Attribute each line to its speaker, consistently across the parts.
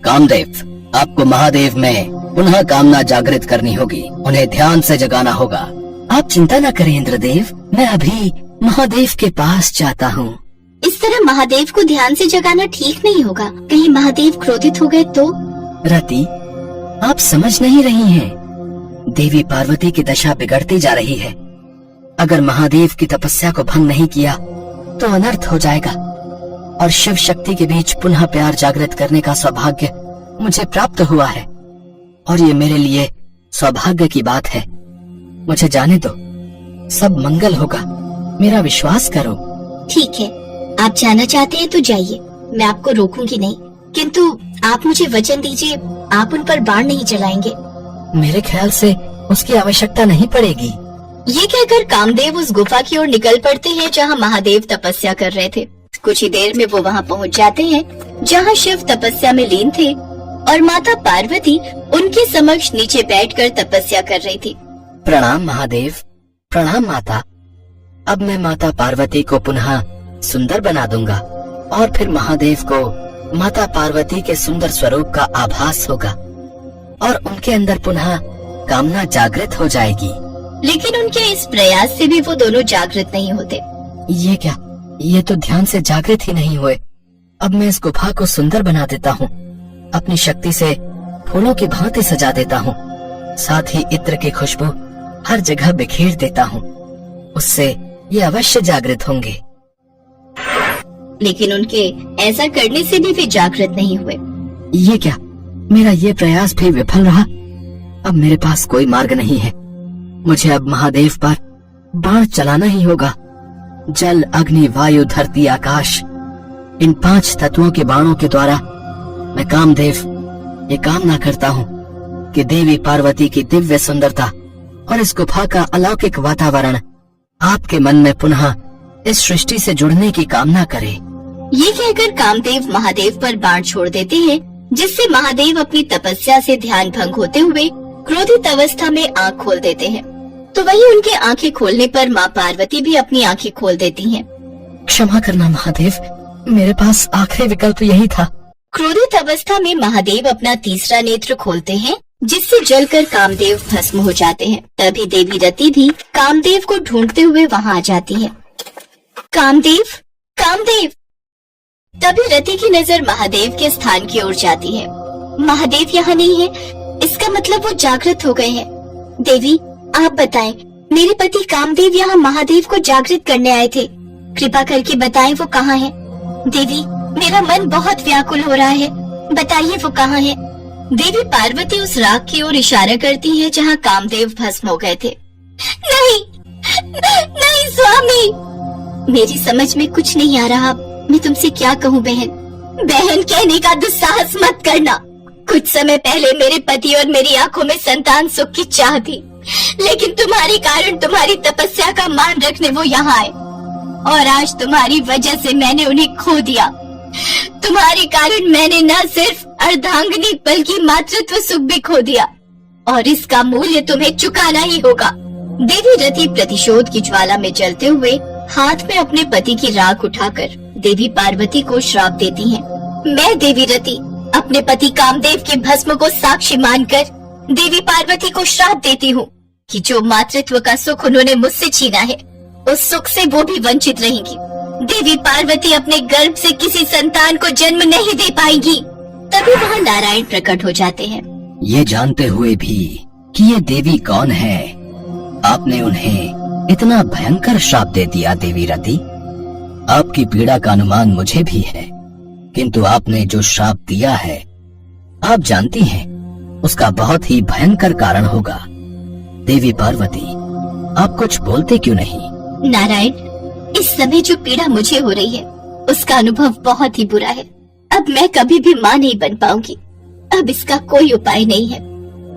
Speaker 1: कामदेव, आपको महादेव में पुनः कामना जागृत करनी होगी, उन्हें ध्यान से जगाना होगा।
Speaker 2: आप चिंता न करें इंद्रदेव, मैं अभी महादेव के पास जाता हूँ।
Speaker 3: इस तरह महादेव को ध्यान से जगाना ठीक नहीं होगा, कहीं महादेव क्रोधित हो गए तो।
Speaker 2: रति, आप समझ नहीं रही हैं। देवी पार्वती की दशा बिगड़ती जा रही है। अगर महादेव की तपस्या को भंग नहीं किया तो अनर्थ हो जाएगा और शिव शक्ति के बीच पुनः प्यार जागृत करने का सौभाग्य मुझे प्राप्त हुआ है और ये मेरे लिए सौभाग्य की बात है। मुझे जाने दो, सब मंगल होगा, मेरा विश्वास करो।
Speaker 3: ठीक है, आप जाना चाहते हैं तो जाइए, मैं आपको रोकूंगी नहीं, किंतु आप मुझे वचन दीजिए आप उन पर बाण नहीं चलाएंगे।
Speaker 2: मेरे ख्याल से उसकी आवश्यकता नहीं पड़ेगी।
Speaker 3: ये कहकर कामदेव उस गुफा की ओर निकल पड़ते हैं जहाँ महादेव तपस्या कर रहे थे। कुछ ही देर में वो वहाँ पहुँच जाते हैं जहाँ शिव तपस्या में लीन थे और माता पार्वती उनके समक्ष नीचे बैठकर तपस्या कर रही थी।
Speaker 2: प्रणाम महादेव, प्रणाम माता। अब मैं माता पार्वती को पुनः सुंदर बना दूंगा और फिर महादेव को माता पार्वती के सुंदर स्वरूप का आभास होगा और उनके अंदर पुनः कामना जागृत हो जाएगी।
Speaker 3: लेकिन उनके इस प्रयास से भी वो दोनों जागृत नहीं होते।
Speaker 2: ये क्या, ये तो ध्यान से जागृत ही नहीं हुए। अब मैं इस गुफा को सुंदर बना देता हूँ, अपनी शक्ति से फूलों की भांति सजा देता हूँ, साथ ही इत्र की खुशबू हर जगह बिखेर देता हूँ, उससे ये अवश्य जागृत होंगे।
Speaker 3: लेकिन उनके ऐसा करने से भी वे जागृत नहीं हुए।
Speaker 2: ये क्या, मेरा ये प्रयास भी विफल रहा। अब मेरे पास कोई मार्ग नहीं है, मुझे अब महादेव पर बाण चलाना ही होगा। जल, अग्नि, वायु, धरती, आकाश, इन 5 तत्वों के बाणों के द्वारा मैं कामदेव ये कामना करता हूँ कि देवी पार्वती की दिव्य सुंदरता और इस गुफा का अलौकिक वातावरण आपके मन में पुनः इस सृष्टि से जुड़ने की कामना करे।
Speaker 3: ये कहकर कामदेव महादेव पर बाण छोड़ देते हैं, जिससे महादेव अपनी तपस्या से ध्यान भंग होते हुए क्रोधित अवस्था में आँख खोल देते हैं। तो वही उनके आंखें खोलने पर माँ पार्वती भी अपनी आंखें खोल देती हैं।
Speaker 2: क्षमा करना महादेव, मेरे पास आखिरी विकल्प यही था।
Speaker 3: क्रोधित अवस्था में महादेव अपना तीसरा नेत्र खोलते हैं, जिससे जलकर कामदेव भस्म हो जाते हैं। तभी देवी रति भी कामदेव को ढूंढते हुए वहाँ आ जाती है। कामदेव, कामदेव! तभी रति की नजर महादेव के स्थान की ओर जाती है। महादेव यहाँ नहीं है, इसका मतलब वो जागृत हो गए हैं। देवी, आप बताएं, मेरे पति कामदेव यहाँ महादेव को जागृत करने आए थे, कृपा करके बताएं वो कहाँ हैं? देवी, मेरा मन बहुत व्याकुल हो रहा है, बताइए वो कहाँ हैं? देवी पार्वती उस राख की ओर इशारा करती है जहाँ कामदेव भस्म हो गए थे। नहीं, नहीं स्वामी, मेरी समझ में कुछ नहीं आ रहा, मैं तुमसे क्या कहूँ बहन। बहन कहने का दुस्साहस मत करना। कुछ समय पहले मेरे पति और मेरी आंखों में संतान सुख की चाह थी, लेकिन तुम्हारे कारण, तुम्हारी तपस्या का मान रखने वो यहाँ आए और आज तुम्हारी वजह से मैंने उन्हें खो दिया। तुम्हारे कारण मैंने न सिर्फ अर्धांगिनी बल्कि मातृत्व सुख भी खो दिया और इसका मूल्य तुम्हें चुकाना ही होगा। देवी रति प्रतिशोध की ज्वाला में जलते हुए हाथ में अपने पति की राख उठाकर देवी पार्वती को श्राप देती हैं। मैं देवी रति अपने पति कामदेव के भस्म को साक्षी मानकर देवी पार्वती को श्राप देती हूँ कि जो मातृत्व का सुख उन्होंने मुझसे छीना है, उस सुख से वो भी वंचित रहेंगी। देवी पार्वती अपने गर्भ से किसी संतान को जन्म नहीं दे पाएंगी। तभी वहाँ नारायण प्रकट हो जाते हैं।
Speaker 1: ये जानते हुए भी कि ये देवी कौन है, आपने उन्हें इतना भयंकर श्राप दे दिया। देवी रति, आपकी पीड़ा का अनुमान मुझे भी है, किंतु आपने जो श्राप दिया है, आप जानती हैं उसका बहुत ही भयंकर कारण होगा। देवी पार्वती, आप कुछ बोलते क्यों नहीं?
Speaker 3: नारायण, इस समय जो पीड़ा मुझे हो रही है उसका अनुभव बहुत ही बुरा है। अब मैं कभी भी माँ नहीं बन पाऊंगी। अब इसका कोई उपाय नहीं है।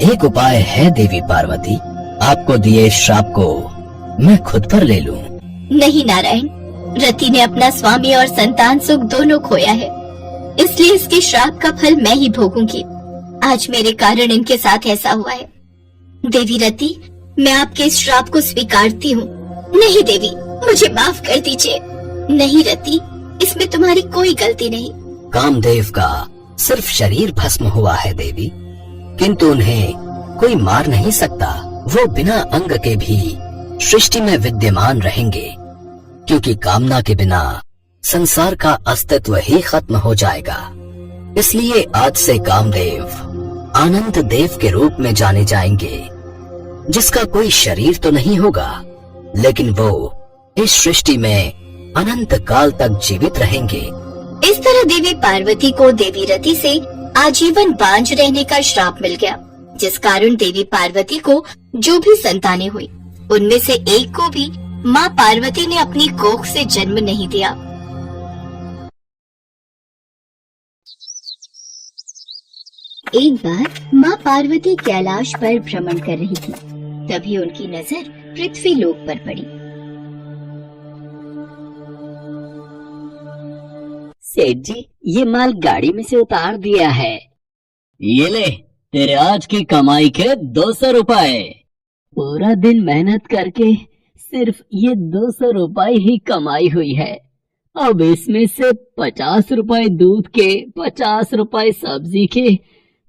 Speaker 1: एक उपाय है देवी पार्वती, आपको दिए श्राप को मैं खुद पर ले लूं।
Speaker 3: नहीं नारायण, रति ने अपना स्वामी और संतान सुख दोनों खोया है, इसलिए इसके श्राप का फल मैं ही भोगूंगी। आज मेरे कारण इनके साथ ऐसा हुआ है। देवी रति, मैं आपके इस श्राप को स्वीकारती हूँ। नहीं देवी, मुझे माफ कर दीजिए। नहीं रति, इसमें तुम्हारी कोई गलती नहीं।
Speaker 1: कामदेव का सिर्फ शरीर भस्म हुआ है देवी, किंतु उन्हें कोई मार नहीं सकता। वो बिना अंग के भी सृष्टि में विद्यमान रहेंगे, क्योंकि कामना के बिना संसार का अस्तित्व ही खत्म हो जाएगा। इसलिए आज से कामदेव आनंद देव के रूप में जाने जाएंगे, जिसका कोई शरीर तो नहीं होगा, लेकिन वो इस सृष्टि में अनंत काल तक जीवित रहेंगे।
Speaker 3: इस तरह देवी पार्वती को देवी रति से आजीवन बांझ रहने का श्राप मिल गया, जिस कारण देवी पार्वती को जो भी संतानें हुई, उनमें से एक को भी माँ पार्वती ने अपनी कोख से जन्म नहीं दिया। एक बार माँ पार्वती कैलाश पर भ्रमण कर रही थी, तभी उनकी नजर पृथ्वी लोक पर पड़ी।
Speaker 2: सेठ जी, ये माल गाड़ी में से उतार दिया है।
Speaker 1: ये ले, तेरे आज की कमाई के 200 रुपए।
Speaker 2: पूरा दिन मेहनत करके सिर्फ ये 200 रुपए ही कमाई हुई है। अब इसमें से 50 रुपए दूध के, 50 रुपए सब्जी के,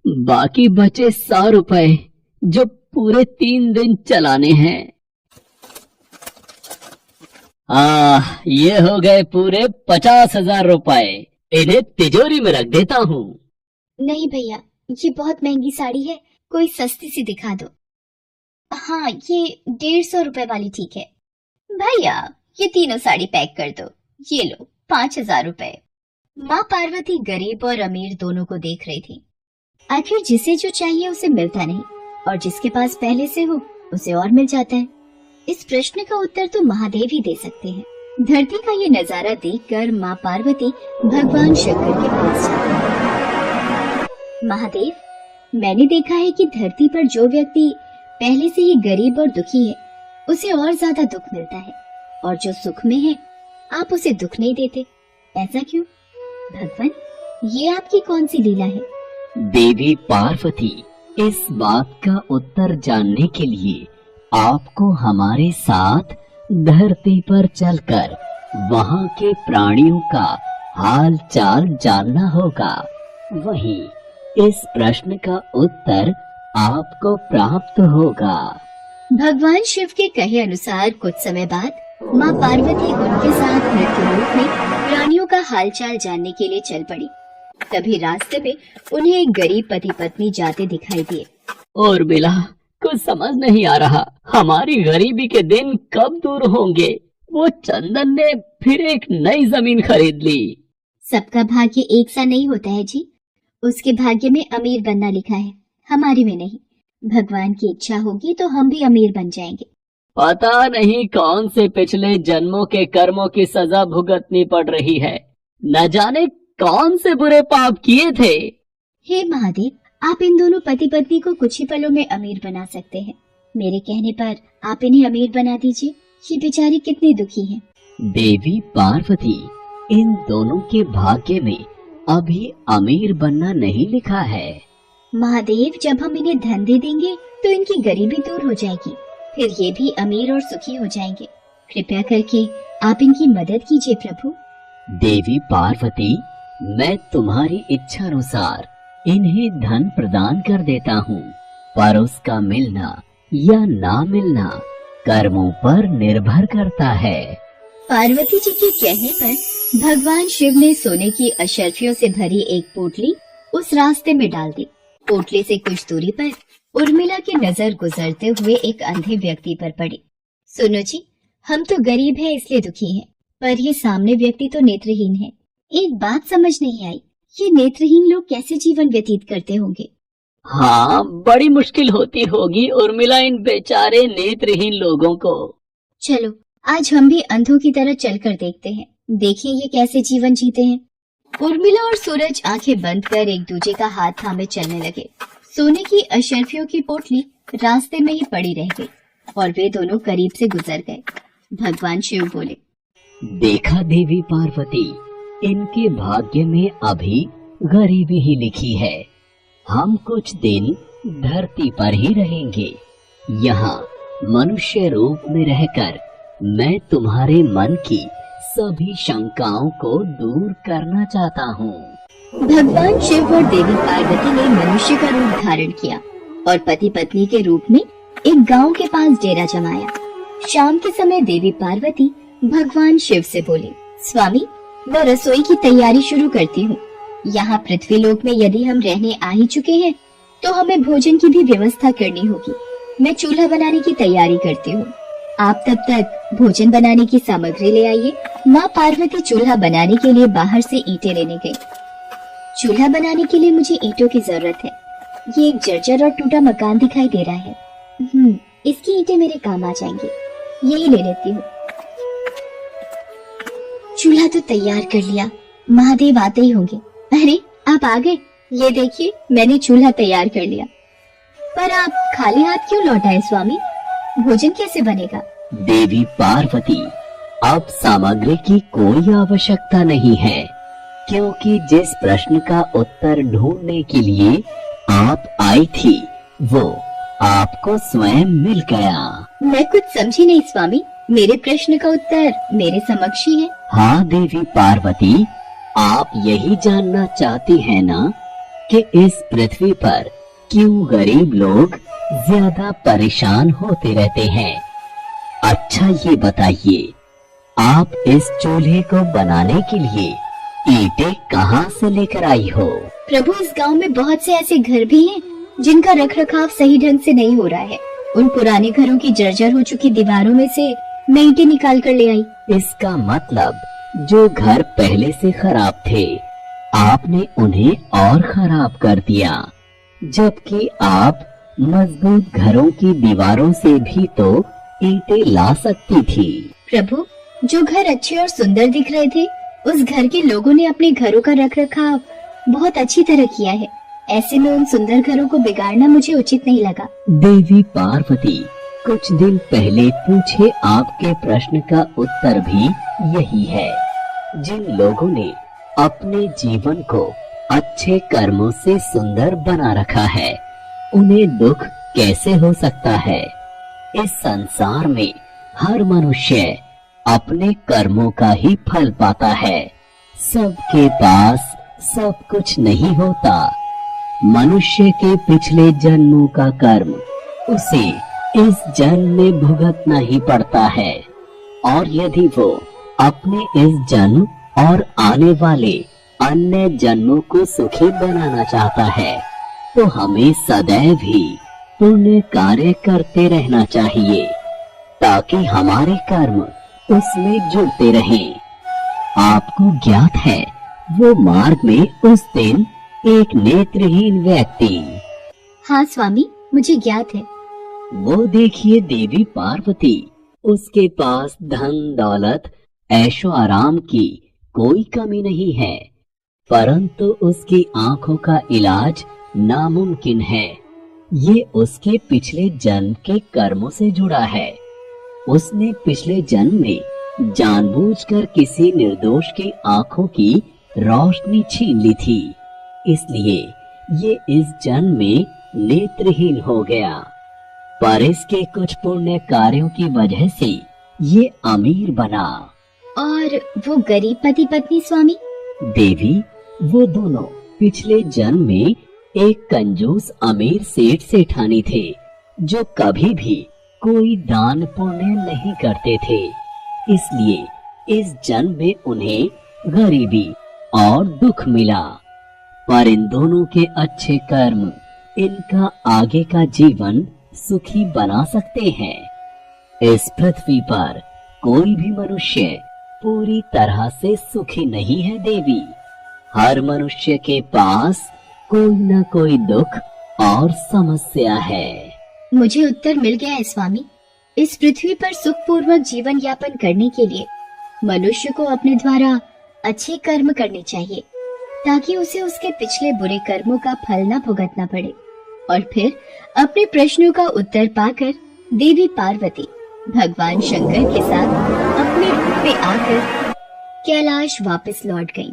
Speaker 2: बाकी बचे 100 रुपए जो पूरे 3 दिन चलाने हैं।
Speaker 1: ये हो गए पूरे 50,000 रुपए। इन्हें तिजोरी में रख देता हूँ।
Speaker 3: नहीं भैया, ये बहुत महंगी साड़ी है, कोई सस्ती सी दिखा दो। हाँ, ये 150 रुपए वाली ठीक है। भैया, ये तीनों साड़ी पैक कर दो। ये लो 5,000 रुपए। माँ पार्वती गरीब और अमीर दोनों को देख रही थी। आखिर जिसे जो चाहिए उसे मिलता नहीं, और जिसके पास पहले से हो उसे और मिल जाता है। इस प्रश्न का उत्तर तो महादेव ही दे सकते हैं। धरती का ये नजारा देखकर माँ पार्वती भगवान शंकर के पास जाती है। महादेव, मैंने देखा है कि धरती पर जो व्यक्ति पहले से ही गरीब और दुखी है, उसे और ज्यादा दुख मिलता है, और जो सुख में है आप उसे दुख नहीं देते। ऐसा क्यों? भगवान, ये आपकी कौन सी लीला है?
Speaker 2: देवी पार्वती, इस बात का उत्तर जानने के लिए आपको हमारे साथ धरती पर चलकर वहाँ के प्राणियों का हाल चाल जानना होगा। वहीं इस प्रश्न का उत्तर आपको प्राप्त होगा।
Speaker 3: भगवान शिव के कहे अनुसार कुछ समय बाद माँ पार्वती उनके साथ मृत्युलोक में प्राणियों का हालचाल जानने के लिए चल पड़ी। तभी रास्ते में उन्हें एक गरीब पति पत्नी जाते दिखाई दिए।
Speaker 2: और मिला, कुछ समझ नहीं आ रहा, हमारी गरीबी के दिन कब दूर होंगे। वो चंदन ने फिर एक नई जमीन खरीद ली।
Speaker 3: सबका भाग्य एक सा नहीं होता है जी। उसके भाग्य में अमीर बनना लिखा है, हमारी में नहीं। भगवान की इच्छा होगी तो हम भी अमीर बन जाएंगे।
Speaker 2: पता नहीं कौन से पिछले जन्मों के कर्मों की सजा भुगतनी पड़ रही है। न जाने कौन से बुरे पाप किए थे।
Speaker 3: हे महादेव, आप इन दोनों पति पत्नी को कुछ ही पलों में अमीर बना सकते हैं। मेरे कहने पर आप इन्हें अमीर बना दीजिए। ये बेचारी कितनी दुखी हैं।
Speaker 2: देवी पार्वती, इन दोनों के भाग्य में अभी अमीर बनना नहीं लिखा है।
Speaker 3: महादेव, जब हम इन्हें धन दे देंगे तो इनकी गरीबी दूर हो जाएगी, फिर ये भी अमीर और सुखी हो जाएंगे। कृपया करके आप इनकी मदद कीजिए प्रभु।
Speaker 2: देवी पार्वती, मैं तुम्हारी इच्छा अनुसार इन्हें धन प्रदान कर देता हूँ, पर उसका मिलना या ना मिलना कर्मों पर निर्भर करता है।
Speaker 3: पार्वती जी के कहने पर भगवान शिव ने सोने की अशर्फियों से भरी एक पोटली उस रास्ते में डाल दी। पोटली से कुछ दूरी पर उर्मिला की नजर गुजरते हुए एक अंधे व्यक्ति पर पड़ी। सुनो जी, हम तो गरीब हैं इसलिए दुखी हैं, पर ये सामने व्यक्ति तो नेत्रहीन है। एक बात समझ नहीं आई, ये नेत्रहीन लोग कैसे जीवन व्यतीत करते होंगे?
Speaker 2: हाँ, बड़ी मुश्किल होती होगी उर्मिला इन बेचारे नेत्रहीन लोगों को।
Speaker 3: चलो आज हम भी अंधों की तरह चलकर देखते हैं, देखिए ये कैसे जीवन जीते हैं। उर्मिला और सूरज आंखें बंद कर एक दूसरे का हाथ थामे चलने लगे। सोने की अशर्फियों की पोटली रास्ते में ही पड़ी रह गई। और वे दोनों करीब से गुजर गए। भगवान शिव बोले,
Speaker 1: देखा देवी पार्वती, इनके भाग्य में अभी गरीबी ही लिखी है। हम कुछ दिन धरती पर ही रहेंगे। यहाँ मनुष्य रूप में रहकर मैं तुम्हारे मन की सभी शंकाओं को दूर करना चाहता हूँ।
Speaker 3: भगवान शिव और देवी पार्वती ने मनुष्य का रूप धारण किया और पति पत्नी के रूप में एक गांव के पास डेरा जमाया। शाम के समय देवी पार्वती भगवान शिव से बोली, स्वामी, मैं रसोई की तैयारी शुरू करती हूँ। यहाँ पृथ्वी लोक में यदि हम रहने आ ही चुके हैं तो हमें भोजन की भी व्यवस्था करनी होगी। मैं चूल्हा बनाने की तैयारी करती हूँ। आप तब तक भोजन बनाने की सामग्री ले आइए। माँ पार्वती चूल्हा बनाने के लिए बाहर से ईंटें लेने गई। चूल्हा बनाने के लिए मुझे ईंटों की जरूरत है। ये एक जर्जर और टूटा मकान दिखाई दे रहा है। इसकी ईंटें मेरे काम आ जाएंगी। यही ले लेती हूँ। चूल्हा तो तैयार कर लिया, महादेव आते ही होंगे। अरे, आप आ गए। ये देखिए, मैंने चूल्हा तैयार कर लिया। पर आप खाली हाथ क्यों लौट आए स्वामी? भोजन कैसे बनेगा?
Speaker 1: देवी पार्वती, अब सामग्री की कोई आवश्यकता नहीं है, क्योंकि जिस प्रश्न का उत्तर ढूंढने के लिए आप आई थी वो आपको स्वयं मिल गया।
Speaker 3: मैं कुछ समझी नहीं स्वामी। मेरे प्रश्न का उत्तर मेरे समक्ष ही है।
Speaker 1: हाँ देवी पार्वती, आप यही जानना चाहती हैं ना कि इस पृथ्वी पर क्यों गरीब लोग ज्यादा परेशान होते रहते हैं। अच्छा ये बताइए, आप इस चूल्हे को बनाने के लिए ईंटें कहाँ से लेकर आई हो?
Speaker 3: प्रभु, इस गांव में बहुत से ऐसे घर भी हैं जिनका रखरखाव सही ढंग से नहीं हो रहा है। उन पुराने घरों की जर्जर हो चुकी दीवारों में से मैं ईंटें निकाल कर ले आई।
Speaker 1: इसका मतलब जो घर पहले से खराब थे, आपने उन्हें और खराब कर दिया, जबकि आप मजबूत घरों की दीवारों से भी तो ईंटें ला सकती थी।
Speaker 3: प्रभु, जो घर अच्छे और सुंदर दिख रहे थे, उस घर के लोगों ने अपने घरों का रखरखाव बहुत अच्छी तरह किया है। ऐसे में उन सुंदर घरों को बिगाड़ना मुझे उचित नहीं लगा।
Speaker 1: देवी पार्वती, कुछ दिन पहले पूछे आपके प्रश्न का उत्तर भी यही है। जिन लोगों ने अपने जीवन को अच्छे कर्मों से सुंदर बना रखा है, उन्हें दुख कैसे हो सकता है? इस संसार में हर मनुष्य अपने कर्मों का ही फल पाता है। सबके पास सब कुछ नहीं होता। मनुष्य के पिछले जन्मों का कर्म उसे इस जन्म में भुगतना ही पड़ता है, और यदि वो अपने इस जन्म और आने वाले अन्य जन्मों को सुखी बनाना चाहता है, तो हमें सदैव ही पुण्य कार्य करते रहना चाहिए, ताकि हमारे कर्म उसमें जुड़ते रहें। आपको ज्ञात है, वो मार्ग में उस दिन एक नेत्रहीन व्यक्ति।
Speaker 3: हाँ स्वामी, मुझे ज्ञात है।
Speaker 1: वो देखिए देवी पार्वती, उसके पास धन दौलत ऐशो आराम की कोई कमी नहीं है, परंतु उसकी आंखों का इलाज नामुमकिन है। ये उसके पिछले जन्म के कर्मों से जुड़ा है। उसने पिछले जन्म में जानबूझकर किसी निर्दोष की आंखों की रोशनी छीन ली थी, इसलिए ये इस जन्म में नेत्रहीन हो गया। पर इसके कुछ पुण्य कार्यों की वजह से ये अमीर बना।
Speaker 3: और वो गरीब पति पत्नी स्वामी?
Speaker 1: देवी, वो दोनों पिछले जन्म में एक कंजूस अमीर सेठ सेठानी थे, जो कभी भी कोई दान पुण्य नहीं करते थे। इसलिए इस जन्म में उन्हें गरीबी और दुख मिला। पर इन दोनों के अच्छे कर्म इनका आगे का जीवन सुखी बना सकते हैं। इस पृथ्वी पर कोई भी मनुष्य पूरी तरह से सुखी नहीं है देवी। हर मनुष्य के पास कोई न कोई दुख और समस्या है।
Speaker 3: मुझे उत्तर मिल गया है स्वामी। इस पृथ्वी पर सुखपूर्वक जीवन यापन करने के लिए मनुष्य को अपने द्वारा अच्छे कर्म करने चाहिए, ताकि उसे उसके पिछले बुरे कर्मों का फल न भुगतना पड़े, और फिर अपने प्रश्नों का उत्तर पाकर देवी पार्वती भगवान शंकर के साथ अपने रूप में आकर कैलाश वापस लौट गईं।